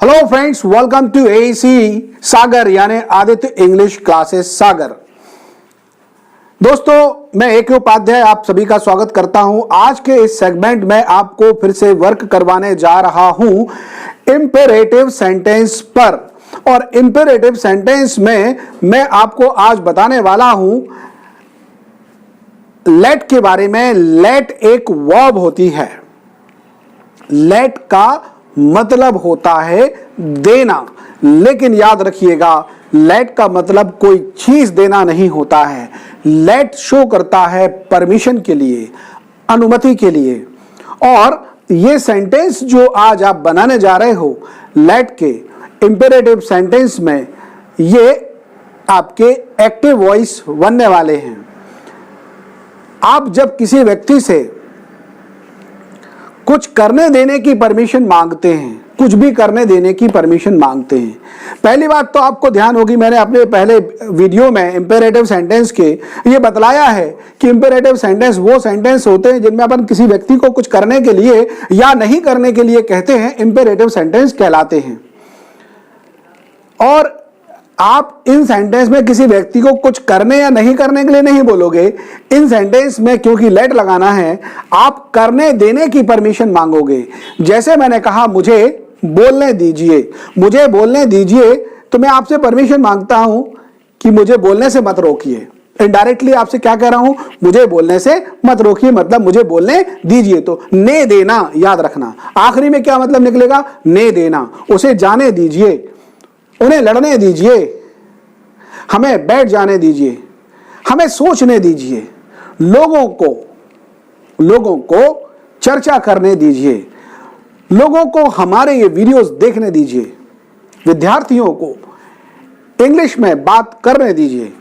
Hello friends, welcome to AC Sagar यानी Aditya English classes सागर। दोस्तों, मैं एक उपाध्याय आप सभी का स्वागत करता हूं। आज के इस सेगमेंट में आपको फिर से वर्क करवाने जा रहा हूं इंपेरेटिव सेंटेंस पर। और इंपेरेटिव सेंटेंस में मैं आपको आज बताने वाला हूं लेट के बारे में। लेट एक वर्ब होती है। लेट का मतलब होता है देना, लेकिन याद रखिएगा लेट का मतलब कोई चीज देना नहीं होता है। लेट शो करता है परमिशन के लिए, अनुमति के लिए। और ये सेंटेंस जो आज आप बनाने जा रहे हो लेट के इंपेरेटिव सेंटेंस में, ये आपके एक्टिव वॉइस बनने वाले हैं। आप जब किसी व्यक्ति से कुछ करने देने की परमिशन मांगते हैं, कुछ भी करने देने की परमिशन मांगते हैं, पहली बात तो आपको ध्यान होगी, मैंने अपने पहले वीडियो में इंपेरेटिव सेंटेंस के ये बतलाया है कि इंपेरेटिव सेंटेंस वो सेंटेंस होते हैं जिनमें अपन किसी व्यक्ति को कुछ करने के लिए या नहीं करने के लिए कहते हैं, इंपेरेटिव सेंटेंस कहलाते हैं। और आप इन सेंटेंस में किसी व्यक्ति को कुछ करने या नहीं करने के लिए नहीं बोलोगे। इन सेंटेंस में क्योंकि लेट लगाना है, आप करने देने की परमिशन मांगोगे। जैसे मैंने कहा मुझे बोलने दीजिए, मुझे बोलने दीजिए, तो मैं आपसे परमिशन मांगता हूं कि मुझे बोलने से मत रोकिए। इनडायरेक्टली आपसे क्या कह रहा हूं, मुझे बोलने से मत रोकिए, मतलब मुझे बोलने दीजिए। तो ने देना याद रखना, आखिरी में क्या मतलब निकलेगा, ने देना। उसे जाने दीजिए, उन्हें लड़ने दीजिए, हमें बैठ जाने दीजिए, हमें सोचने दीजिए, लोगों को चर्चा करने दीजिए, लोगों को हमारे ये वीडियोस देखने दीजिए, विद्यार्थियों को इंग्लिश में बात करने दीजिए,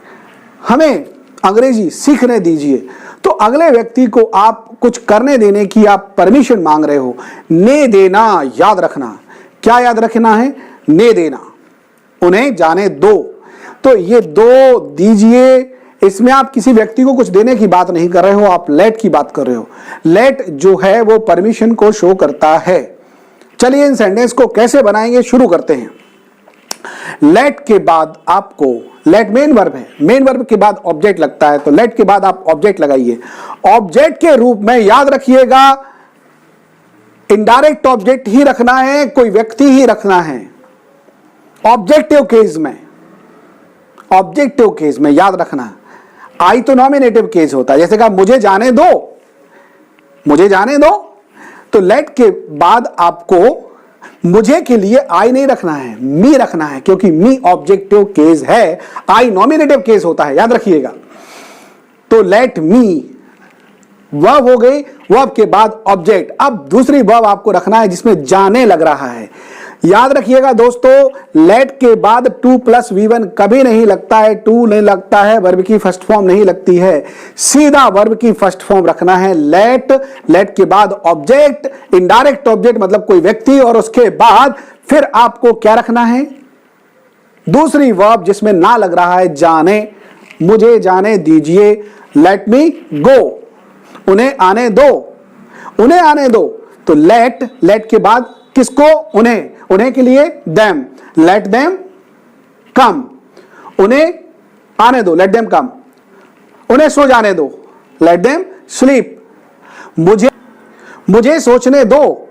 हमें अंग्रेजी सीखने दीजिए। तो अगले व्यक्ति को आप कुछ करने देने की आप परमिशन मांग रहे हो। ने देना याद रखना, क्या याद रखना है, ने देना, उन्हें जाने दो। तो ये दो दीजिए, इसमें आप किसी व्यक्ति को कुछ देने की बात नहीं कर रहे हो, आप लेट की बात कर रहे हो। लेट जो है वो परमिशन को शो करता है। चलिए इन सेंटेंस को कैसे बनाएंगे शुरू करते हैं। लेट के बाद आपको, लेट मेन वर्ब है, मेन वर्ब के बाद ऑब्जेक्ट लगता है, तो लेट के बाद आप ऑब्जेक्ट लगाइए। ऑब्जेक्ट के रूप में याद रखिएगा इनडायरेक्ट ऑब्जेक्ट ही रखना है, कोई व्यक्ति ही रखना है। ऑब्जेक्टिव केस में, ऑब्जेक्टिव केस में याद रखना, आई तो नॉमिनेटिव केस होता है। जैसे कहा मुझे जाने दो, मुझे जाने दो, तो लेट के बाद आपको मुझे के लिए आई नहीं रखना है, मी रखना है, क्योंकि मी ऑब्जेक्टिव केस है, आई नॉमिनेटिव केस होता है, याद रखिएगा। तो लेट मी वर्ब हो गई, वर्ब के बाद ऑब्जेक्ट। अब दूसरी वर्ब आपको रखना है जिसमें जाने लग रहा है। याद रखिएगा दोस्तों, लेट के बाद 2 + V1 कभी नहीं लगता है, 2 नहीं लगता है, वर्ब की फर्स्ट फॉर्म नहीं लगती है, सीधा वर्ब की फर्स्ट फॉर्म रखना है लेट। लेट के बाद ऑब्जेक्ट, इनडायरेक्ट ऑब्जेक्ट मतलब कोई व्यक्ति, और उसके बाद फिर आपको क्या रखना है, दूसरी वर्ब जिसमें ना लग रहा है, जाने, मुझे जाने दीजिए, लेट मी गो, उन्हें आने दो, उन्हें आने दो। तो लेट, लेट के बाद किसको, उन्हें, उन्हें के लिए देम, लेट देम कम, उन्हें आने दो, लेट देम कम, उन्हें सो जाने दो, लेट देम स्लीप, मुझे सोचने दो,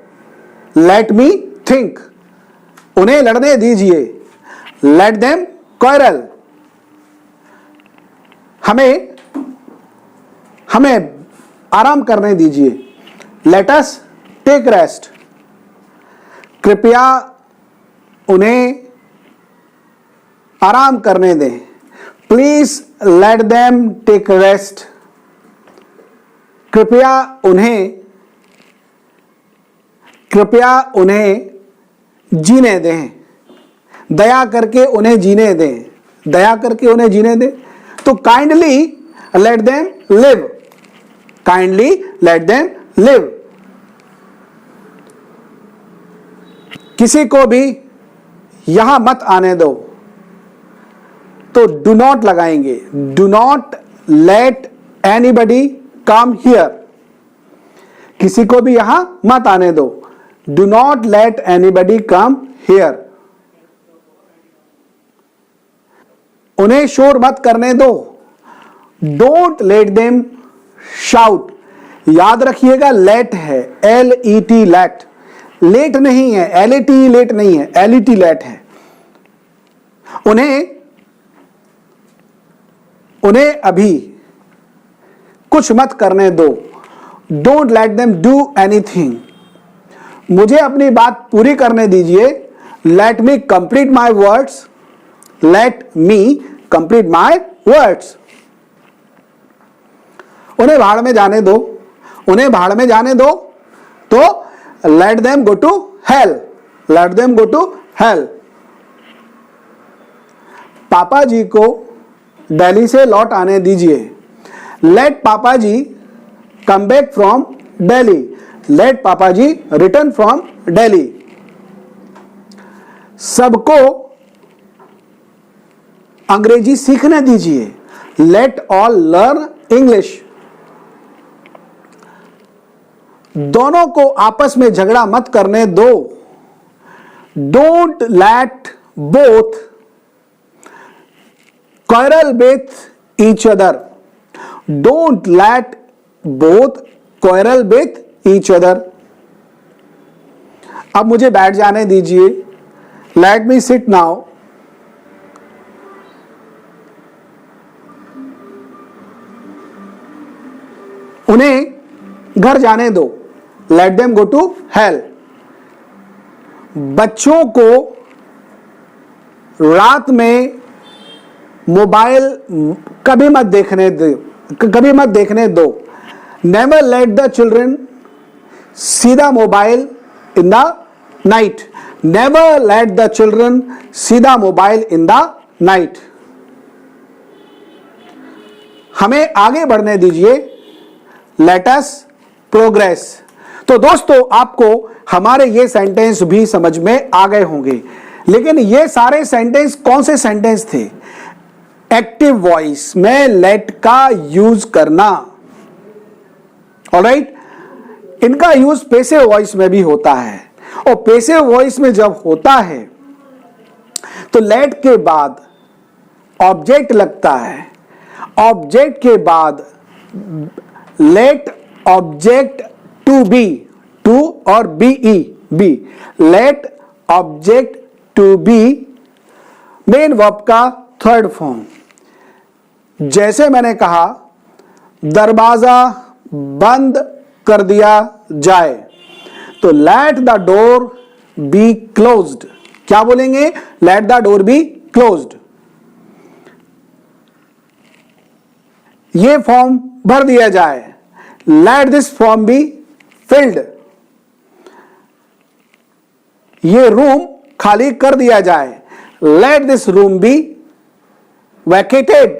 लेट मी थिंक, उन्हें लड़ने दीजिए, लेट देम क्वारल, हमें आराम करने दीजिए, लेट अस टेक रेस्ट, कृपया उन्हें आराम करने दें, please let them take rest, कृपया उन्हें जीने दें, दया करके उन्हें जीने दें, दया करके उन्हें जीने दें। तो kindly let them live, kindly let them live. किसी को भी यहां मत आने दो, तो डू नॉट लगाएंगे, do not let anybody come here, किसी को भी यहां मत आने दो, do not let anybody come here. उन्हें शोर मत करने दो, डोंट लेट देम शाउट। याद रखिएगा लेट है, LET लेट, लेट नहीं है, LET लेट नहीं है, LET लेट है। उन्हें अभी कुछ मत करने दो, don't let them do anything. मुझे अपनी बात पूरी करने दीजिए, let me complete my words, let me complete my words. उन्हें भाड़ में जाने दो, उन्हें भाड़ में जाने दो, तो let them go to hell, let them go to hell. पापा जी को दिल्ली से लौट आने दीजिए, let papa ji come back from Delhi, let papa ji return from Delhi. सबको अंग्रेजी सीखने दीजिए, लेट ऑल लर्न इंग्लिश। दोनों को आपस में झगड़ा मत करने दो, don't let both quarrel with each other, don't let both quarrel with each other। अब मुझे बैठ जाने दीजिए, let me sit now। उन्हें घर जाने दो, let them go to hell। बच्चों को रात में मोबाइल कभी मत देखने दो, never let the children see the mobile in the night, never let the children see the mobile in the night. हमें आगे बढ़ने दीजिए, लेट अस प्रोग्रेस। तो दोस्तों आपको हमारे ये सेंटेंस भी समझ में आ गए होंगे, लेकिन ये सारे सेंटेंस कौन से सेंटेंस थे? एक्टिव वॉइस में लेट का यूज करना, ऑलराइट। इनका यूज पैसिव वॉइस में भी होता है, और पैसिव वॉइस में जब होता है तो लेट के बाद ऑब्जेक्ट लगता है, ऑब्जेक्ट के बाद let object to be, to और BE be, let object to be main verb का थर्ड फॉर्म। जैसे मैंने कहा दरवाजा बंद कर दिया जाए, तो let the door be closed. क्या बोलेंगे? Let the door be closed. ये फॉर्म भर दिया जाए, let this form be filled. ये रूम खाली कर दिया जाए, let this room be vacated,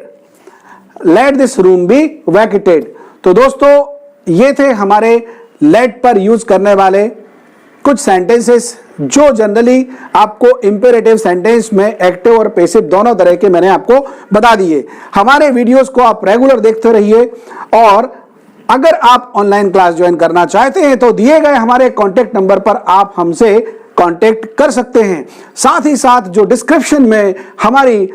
let this room be vacated. तो दोस्तों ये थे हमारे लेट पर यूज करने वाले कुछ सेंटेंसेस, जो जनरली आपको इंपेरेटिव सेंटेंस में एक्टिव और पैसिव दोनों तरह के मैंने आपको बता दिए। हमारे वीडियोस को आप रेगुलर देखते रहिए, और अगर आप ऑनलाइन क्लास ज्वाइन करना चाहते हैं तो दिए गए हमारे कॉन्टेक्ट नंबर पर आप हमसे कॉन्टेक्ट कर सकते हैं। साथ ही साथ जो डिस्क्रिप्शन में हमारी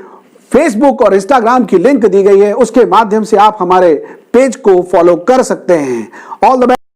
फेसबुक और इंस्टाग्राम की लिंक दी गई है, उसके माध्यम से आप हमारे पेज को फॉलो कर सकते हैं। All the best.